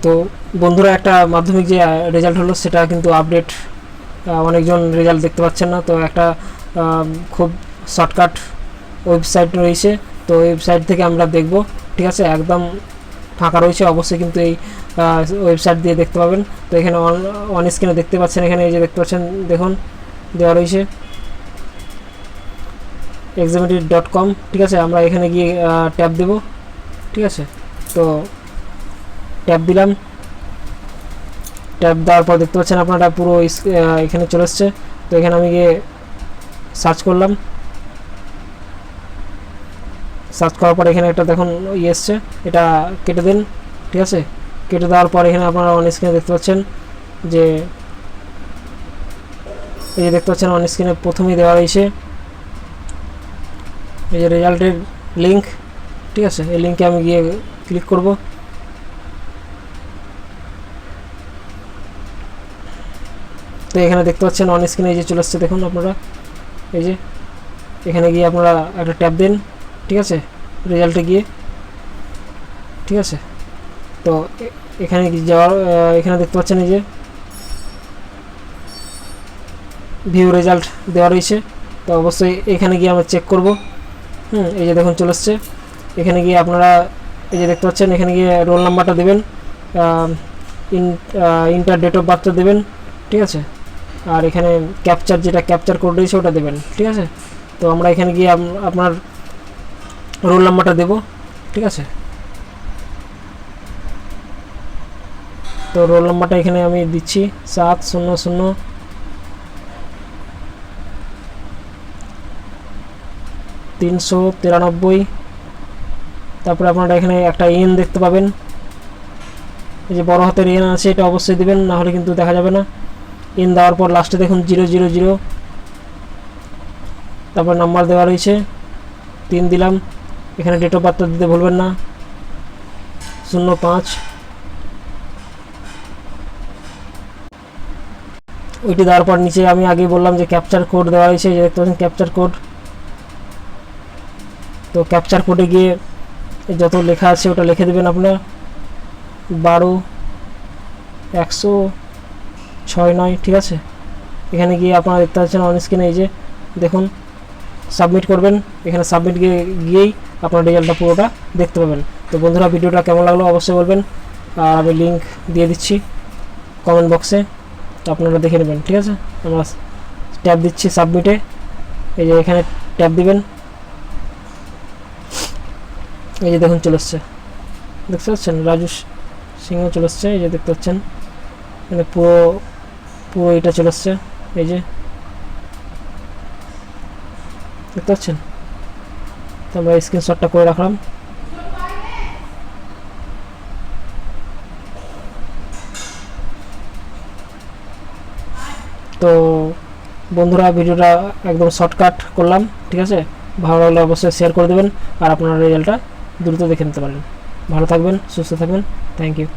তো বন্ধুরা, একটা মাধ্যমিক যে রেজাল্ট হলো সেটা কিন্তু আপডেট, অনেকজন রেজাল্ট দেখতে পাচ্ছেন না। তো একটা খুব শর্টকাট ওয়েবসাইট রয়েছে, তো ওয়েবসাইট থেকে আমরা দেখব। ঠিক আছে, একদম ফাঁকা রয়েছে, অবশ্যই কিন্তু এই ওয়েবসাইট দিয়ে দেখতে পাবেন। তো এখানে অন স্ক্রিনে দেখতে পাচ্ছেন, এখানে এই যে দেখতে পাচ্ছেন, দেখুন দেওয়া রয়েছে examiner.com। ঠিক আছে, আমরা এখানে গিয়ে ট্যাব দেব। ঠিক আছে, তো ট্যাব দিলাম। ট্যাব দেওয়ার পর দেখতে পাচ্ছেন আপনারা পুরো এখানে চলে এসছে। তো এখানে আমি গিয়ে সার্চ করলাম। সার্চ করার পর এখানে একটা দেখুন ইয়ে এসছে, এটা কেটে দিন। ঠিক আছে, কেটে দেওয়ার পর এখানে আপনারা অন স্ক্রিনে দেখতে পাচ্ছেন যে এই যে দেখতে পাচ্ছেন অন স্ক্রিনে প্রথমেই দেওয়া রয়েছে এই যে রেজাল্টের লিঙ্ক। ঠিক আছে, এই লিঙ্কে আমি গিয়ে ক্লিক করব। তো এখানে দেখতে পাচ্ছেন অন স্ক্রিনে এই যে চলে আসছে, দেখুন আপনারা এই যে এখানে গিয়ে আপনারা একটা ট্যাব দিন। ঠিক আছে, রেজাল্টে গিয়ে। ঠিক আছে, তো এখানে যাওয়ার এখানে দেখতে পাচ্ছেন এই যে ভিউ রেজাল্ট দেওয়া রয়েছে। তো অবশ্যই এখানে গিয়ে আমরা চেক করব। এই যে দেখুন চলে আসছে। এখানে গিয়ে আপনারা এই যে দেখতে পাচ্ছেন, এখানে গিয়ে রোল নাম্বারটা দেবেন, ইন্টার ডেট অফ বার্থটা দেবেন। ঠিক আছে, আর এখানে ক্যাপচার যেটা ক্যাপচার কোড রয়েছে ওটা দেবেন। ঠিক আছে, তো আমরা এখানে গিয়ে আপনার রোল নাম্বারটা দেব। ঠিক আছে, তো রোল নাম্বারটা এখানে আমি দিচ্ছি 700-393। তারপরে আপনারা এখানে একটা এন দেখতে পাবেন, এই যে বড় হাতের এন আছে, এটা অবশ্যই দেবেন, না হলে কিন্তু দেখা যাবে না। এন দেওয়ার পর লাস্টে দেখুন 000। তারপর নাম্বার দেওয়া রয়েছে 3 দিলাম। এখানে ডেট অফ বার্থটা দিতে ভুলবেন না, 05। ওইটি দেওয়ার পর নিচে আমি আগেই বললাম যে ক্যাপচার কোড দেওয়া হয়েছে, যে দেখতে পাচ্ছেন ক্যাপচার কোড। তো ক্যাপচার কোডে গিয়ে যত লেখা আছে ওটা লিখে দেবেন আপনার, 12-169। ঠিক আছে, এখানে গিয়ে আপনারা দেখতে পাচ্ছেন অন স্ক্রিনে এই যে দেখুন সাবমিট করবেন। এখানে সাবমিট গিয়েই আপনার রেজাল্টটা পুরোটা দেখতে পাবেন। তো বন্ধুরা, ভিডিওটা কেমন লাগলো অবশ্যই বলবেন, আর আমি লিঙ্ক দিয়ে দিচ্ছি কমেন্ট বক্সে, তো আপনারা দেখে নেবেন। ঠিক আছে, আমরা ট্যাব দিচ্ছি সাবমিটে, এই যে এখানে ট্যাব দিবেন। এই যে দেখুন চলে এসছে, দেখতে পাচ্ছেন রাজু সিংহ চলে এসছে। এই যে দেখতে পাচ্ছেন মানে পুরো এটা চলে এসছে, এই যে দেখতে পাচ্ছেন। তো আমরা স্ক্রিনশটটা করে রাখলাম। তো বন্ধুরা, ভিডিওটা একদম শর্টকাট করলাম। ঠিক আছে, ভালো লাগলে অবশ্যই শেয়ার করে দেবেন, আর আপনারা রেজাল্টটা দ্রুত দেখে নিতে পারেন। ভালো থাকবেন, সুস্থ থাকবেন। Thank you.